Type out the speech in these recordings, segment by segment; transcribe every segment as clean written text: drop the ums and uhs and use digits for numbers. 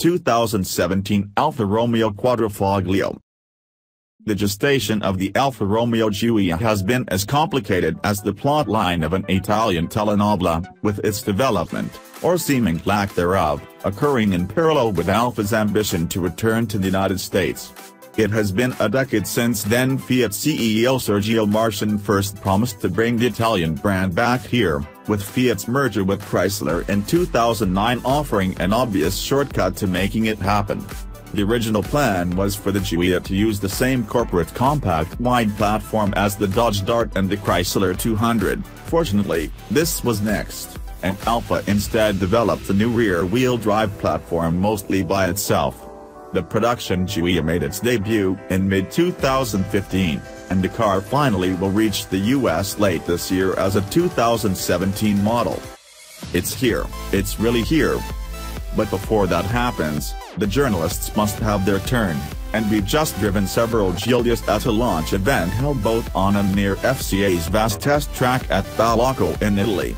2017 Alfa Romeo Quadrifoglio. The gestation of the Alfa Romeo Giulia has been as complicated as the plotline of an Italian telenovela, with its development, or seeming lack thereof, occurring in parallel with Alfa's ambition to return to the United States. It has been a decade since then Fiat CEO Sergio Marchionne first promised to bring the Italian brand back here, with Fiat's merger with Chrysler in 2009 offering an obvious shortcut to making it happen. The original plan was for the Giulia to use the same corporate compact wide platform as the Dodge Dart and the Chrysler 200, fortunately, this was next, and Alfa instead developed a new rear-wheel drive platform mostly by itself. The production Giulia made its debut in mid-2015, and the car finally will reach the US late this year as a 2017 model. It's here, it's really here. But before that happens, the journalists must have their turn, and we've just driven several Giulias at a launch event held both on and near FCA's vast test track at Ballocco in Italy.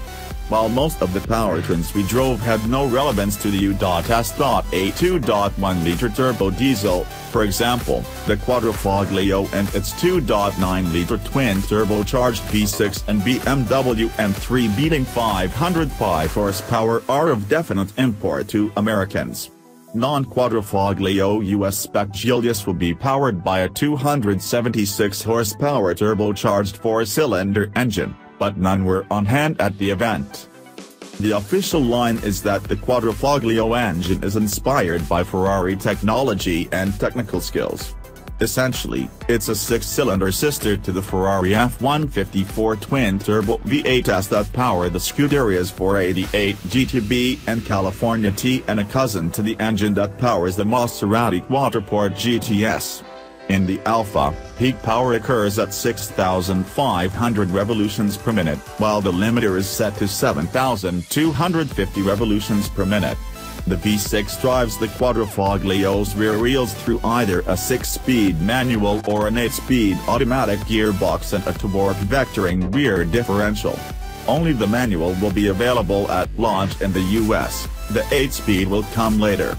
While most of the powertrains we drove had no relevance to the U.S.A 2.1-liter turbo diesel, for example, the Quadrifoglio and its 2.9-liter twin-turbocharged V6 and BMW M3 beating 505 horsepower are of definite import to Americans. Non-Quadrifoglio US spec Giulias will be powered by a 276 horsepower turbocharged 4-cylinder engine, but none were on hand at the event. The official line is that the Quadrifoglio engine is inspired by Ferrari technology and technical skills. Essentially, it's a 6-cylinder sister to the Ferrari F-154 twin-turbo V8s that power the Scuderia's 488 GTB and California T, and a cousin to the engine that powers the Maserati Quattroporte GTS. In the Alfa, peak power occurs at 6,500 revolutions per minute, while the limiter is set to 7,250 revolutions per minute. The V6 drives the Quadrifoglio's rear wheels through either a 6-speed manual or an 8-speed automatic gearbox and a torque vectoring rear differential. Only the manual will be available at launch in the US, the 8-speed will come later.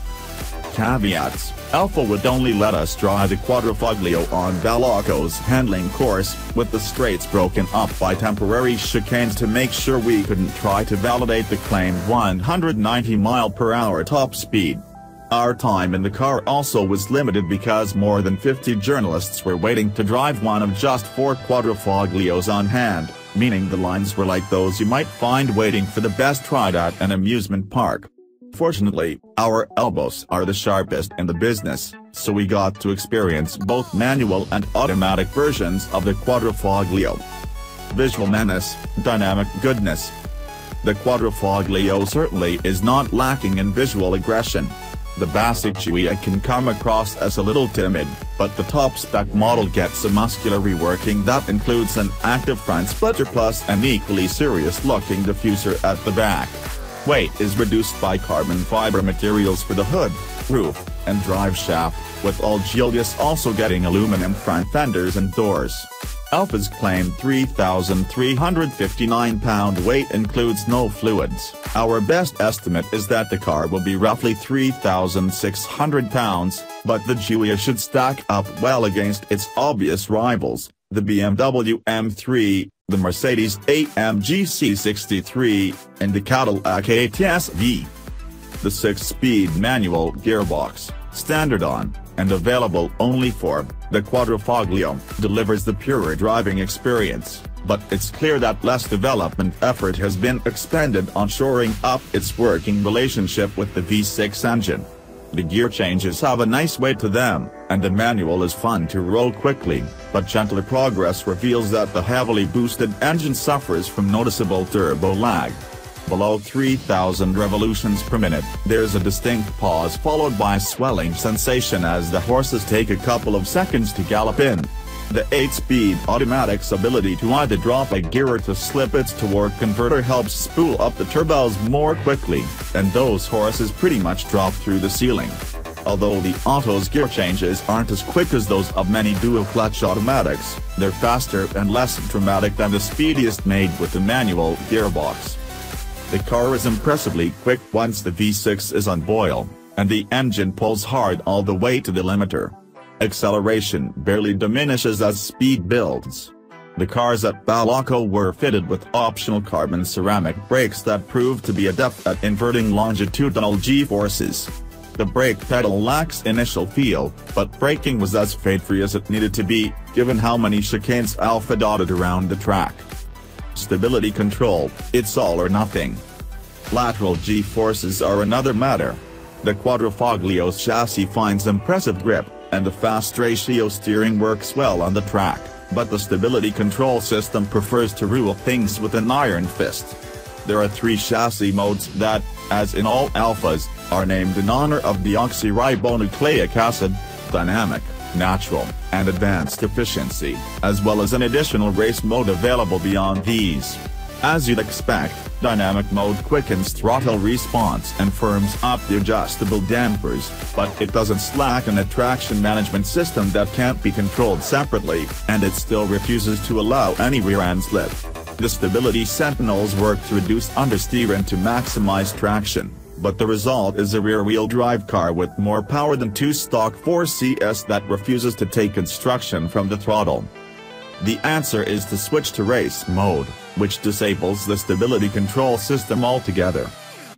Caveats: Alfa would only let us drive the Quadrifoglio on Ballocco's handling course, with the straights broken up by temporary chicanes to make sure we couldn't try to validate the claimed 190 mph top speed. Our time in the car also was limited because more than 50 journalists were waiting to drive one of just 4 Quadrifoglios on hand, meaning the lines were like those you might find waiting for the best ride at an amusement park. Fortunately, our elbows are the sharpest in the business, so we got to experience both manual and automatic versions of the Quadrifoglio. Visual menace, dynamic goodness. The Quadrifoglio certainly is not lacking in visual aggression. The basic Giulia can come across as a little timid, but the top-spec model gets a muscular reworking that includes an active front splitter plus an equally serious-looking diffuser at the back. Weight is reduced by carbon fiber materials for the hood, roof, and drive shaft, with all Giulias also getting aluminum front fenders and doors. Alfa's claimed 3,359 pound weight includes no fluids. Our best estimate is that the car will be roughly 3,600 pounds, but the Giulia should stack up well against its obvious rivals, the BMW M3, the Mercedes-AMG C63, and the Cadillac ATS-V. The 6-speed manual gearbox, standard on, and available only for, the Quadrifoglio, delivers the purer driving experience, but it's clear that less development effort has been expended on shoring up its working relationship with the V6 engine. The gear changes have a nice weight to them, and the manual is fun to roll quickly, but gentler progress reveals that the heavily boosted engine suffers from noticeable turbo lag. Below 3,000 revolutions per minute, there's a distinct pause followed by a swelling sensation as the horses take a couple of seconds to gallop in. The 8-speed automatic's ability to either drop a gear or to slip its torque converter helps spool up the turbos more quickly, and those horses pretty much drop through the ceiling. Although the auto's gear changes aren't as quick as those of many dual-clutch automatics, they're faster and less dramatic than the speediest made with the manual gearbox. The car is impressively quick once the V6 is on boil. and the engine pulls hard all the way to the limiter. Acceleration barely diminishes as speed builds. The cars at Balaco were fitted with optional carbon ceramic brakes that proved to be adept at inverting longitudinal G-forces. The brake pedal lacks initial feel, but braking was as fade-free as it needed to be, given how many chicanes Alfa dotted around the track. Stability control, it's all or nothing. Lateral G-forces are another matter. The Quadrifoglio's chassis finds impressive grip, and the fast ratio steering works well on the track, but the stability control system prefers to rule things with an iron fist. There are 3 chassis modes that, as in all Alphas, are named in honor of deoxyribonucleic acid: dynamic, natural, and advanced efficiency, as well as an additional race mode available beyond these. As you'd expect, dynamic mode quickens throttle response and firms up the adjustable dampers, but it doesn't slacken a traction management system that can't be controlled separately, and it still refuses to allow any rear-end slip. The stability sentinels work to reduce understeer and to maximize traction, but the result is a rear-wheel drive car with more power than 2 stock 4CS that refuses to take instruction from the throttle. The answer is to switch to race mode, which disables the stability control system altogether.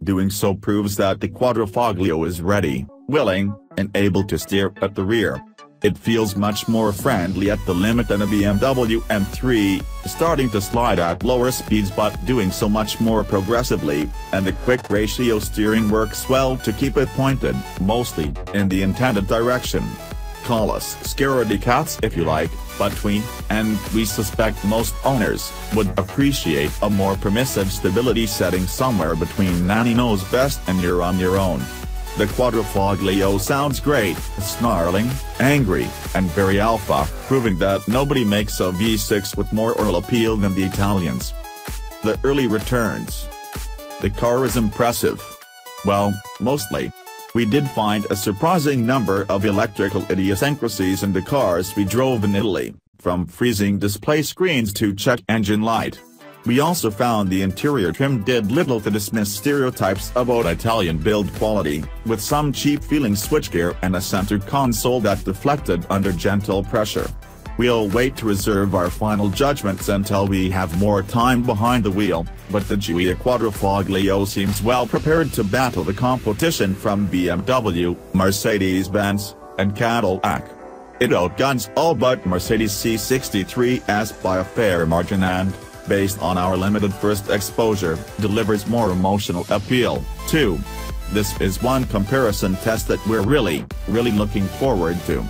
Doing so proves that the Quadrifoglio is ready, willing, and able to steer at the rear. It feels much more friendly at the limit than a BMW M3, starting to slide at lower speeds but doing so much more progressively, and the quick ratio steering works well to keep it pointed, mostly, in the intended direction. Call us scaredy cats if you like, but we suspect most owners, would appreciate a more permissive stability setting somewhere between Nanny Knows Best and You're on Your Own. The Quadrifoglio sounds great, snarling, angry, and very alpha, proving that nobody makes a V6 with more oral appeal than the Italians. The early returns. The car is impressive. Well, mostly. We did find a surprising number of electrical idiosyncrasies in the cars we drove in Italy, from freezing display screens to check engine light. We also found the interior trim did little to dismiss stereotypes about Italian build quality, with some cheap-feeling switchgear and a center console that deflected under gentle pressure. We'll wait to reserve our final judgments until we have more time behind the wheel, but the Giulia Quadrifoglio seems well prepared to battle the competition from BMW, Mercedes-Benz, and Cadillac. It outguns all but Mercedes C63s by a fair margin and, based on our limited first exposure, delivers more emotional appeal, too. This is one comparison test that we're really looking forward to.